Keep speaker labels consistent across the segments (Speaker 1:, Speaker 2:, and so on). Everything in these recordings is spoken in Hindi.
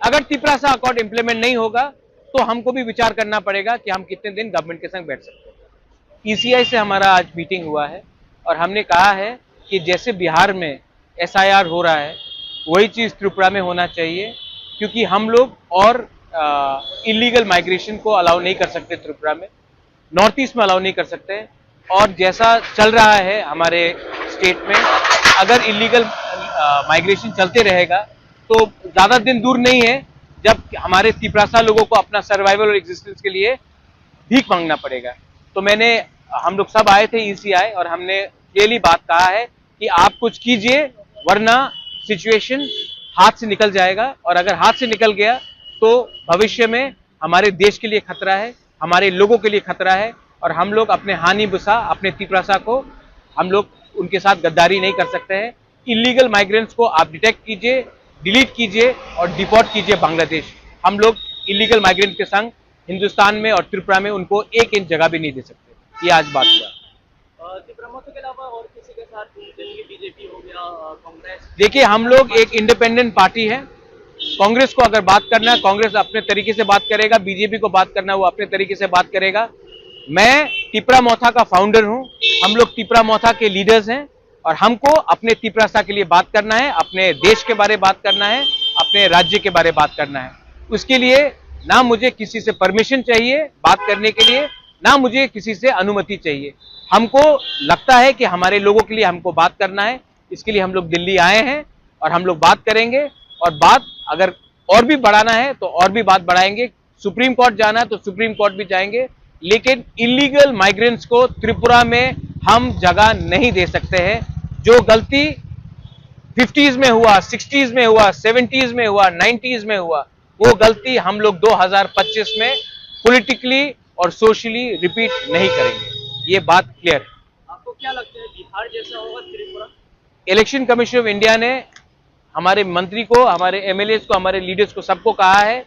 Speaker 1: अगर तिपरासा अकॉर्ड इंप्लीमेंट नहीं होगा तो हमको भी विचार करना पड़ेगा कि हम कितने दिन गवर्नमेंट के संग बैठ सकते हैं। ईसीआई से हमारा आज मीटिंग हुआ है और हमने कहा है कि जैसे बिहार में एसआईआर हो रहा है वही चीज़ त्रिपुरा में होना चाहिए, क्योंकि हम लोग और इलीगल माइग्रेशन को अलाउ नहीं कर सकते त्रिपुरा में, नॉर्थ ईस्ट में अलाउ नहीं कर सकते। और जैसा चल रहा है हमारे स्टेट में, अगर इलीगल माइग्रेशन चलते रहेगा तो ज़्यादा दिन दूर नहीं है जब हमारे तिपरासा लोगों को अपना सर्वाइवल और एग्जिस्टेंस के लिए भीख मांगना पड़ेगा। तो हम लोग सब आए थे ईसीआई और हमने क्लियरली बात कहा है कि आप कुछ कीजिए वरना सिचुएशन हाथ से निकल जाएगा, और अगर हाथ से निकल गया तो भविष्य में हमारे देश के लिए खतरा है, हमारे लोगों के लिए खतरा है, और हम लोग अपने हानि बुसा अपने तिपरासा को हम लोग उनके साथ गद्दारी नहीं कर सकते हैं। इलीगल माइग्रेंट्स को आप डिटेक्ट कीजिए, डिलीट कीजिए और डिपोर्ट कीजिए बांग्लादेश। हम लोग इलीगल माइग्रेंट के संग हिंदुस्तान में और त्रिपुरा में उनको 1 इंच जगह भी नहीं दे सकते। ये आज बात हुआ।
Speaker 2: त्रिपुरा के अलावा और किसी के साथ, जैसे कि बीजेपी हो गया, कांग्रेस?
Speaker 1: देखिए, हम लोग एक इंडिपेंडेंट पार्टी है। कांग्रेस को अगर बात करना है कांग्रेस अपने तरीके से बात करेगा, बीजेपी को बात करना है वो अपने तरीके से बात करेगा। मैं तिपरा मोथा का फाउंडर हूं, हम लोग तिपरा मोथा के लीडर्स हैं और हमको अपने तिपरासा के लिए बात करना है, अपने देश के बारे में बात करना है, अपने राज्य के बारे में बात करना है। उसके लिए ना मुझे किसी से परमिशन चाहिए बात करने के लिए, ना मुझे किसी से अनुमति चाहिए। हमको लगता है कि हमारे लोगों के लिए हमको बात करना है, इसके लिए हम लोग दिल्ली आए हैं और हम लोग बात करेंगे। और बात अगर और भी बढ़ाना है तो और भी बात बढ़ाएंगे, सुप्रीम कोर्ट जाना है तो सुप्रीम कोर्ट भी जाएंगे, लेकिन इलीगल माइग्रेंट्स को त्रिपुरा में हम जगह नहीं दे सकते हैं। जो गलती 50s में हुआ, 60s में हुआ, 70s में हुआ, 90s में हुआ, वो गलती हम लोग 2025 में पॉलिटिकली और सोशली रिपीट नहीं करेंगे। ये बात क्लियर है।
Speaker 2: आपको क्या लगता है बिहार जैसा होगा Tripura?
Speaker 1: Election commission of India ने हमारे मंत्री को, हमारे एमएलएस को, हमारे लीडर्स को सबको कहा है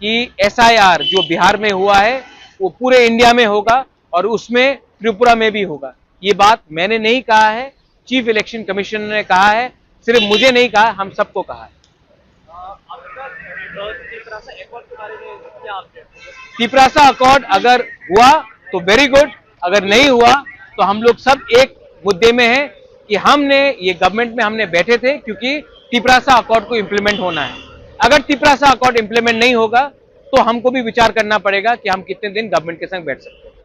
Speaker 1: कि एसआईआर जो बिहार में हुआ है वो पूरे इंडिया में होगा और उसमें त्रिपुरा में भी होगा। ये बात मैंने नहीं कहा है, चीफ इलेक्शन कमीशन ने कहा है, सिर्फ मुझे नहीं कहा, हम सबको कहा है। तिपरासा अकॉर्ड अगर हुआ तो वेरी गुड, अगर नहीं हुआ तो हम लोग सब एक मुद्दे में हैं कि हमने ये गवर्नमेंट में हमने बैठे थे क्योंकि तिपरासा अकॉर्ड को इंप्लीमेंट होना है। अगर तिपरासा अकॉर्ड इंप्लीमेंट नहीं होगा तो हमको भी विचार करना पड़ेगा कि हम कितने दिन गवर्नमेंट के संग बैठ सकते हैं।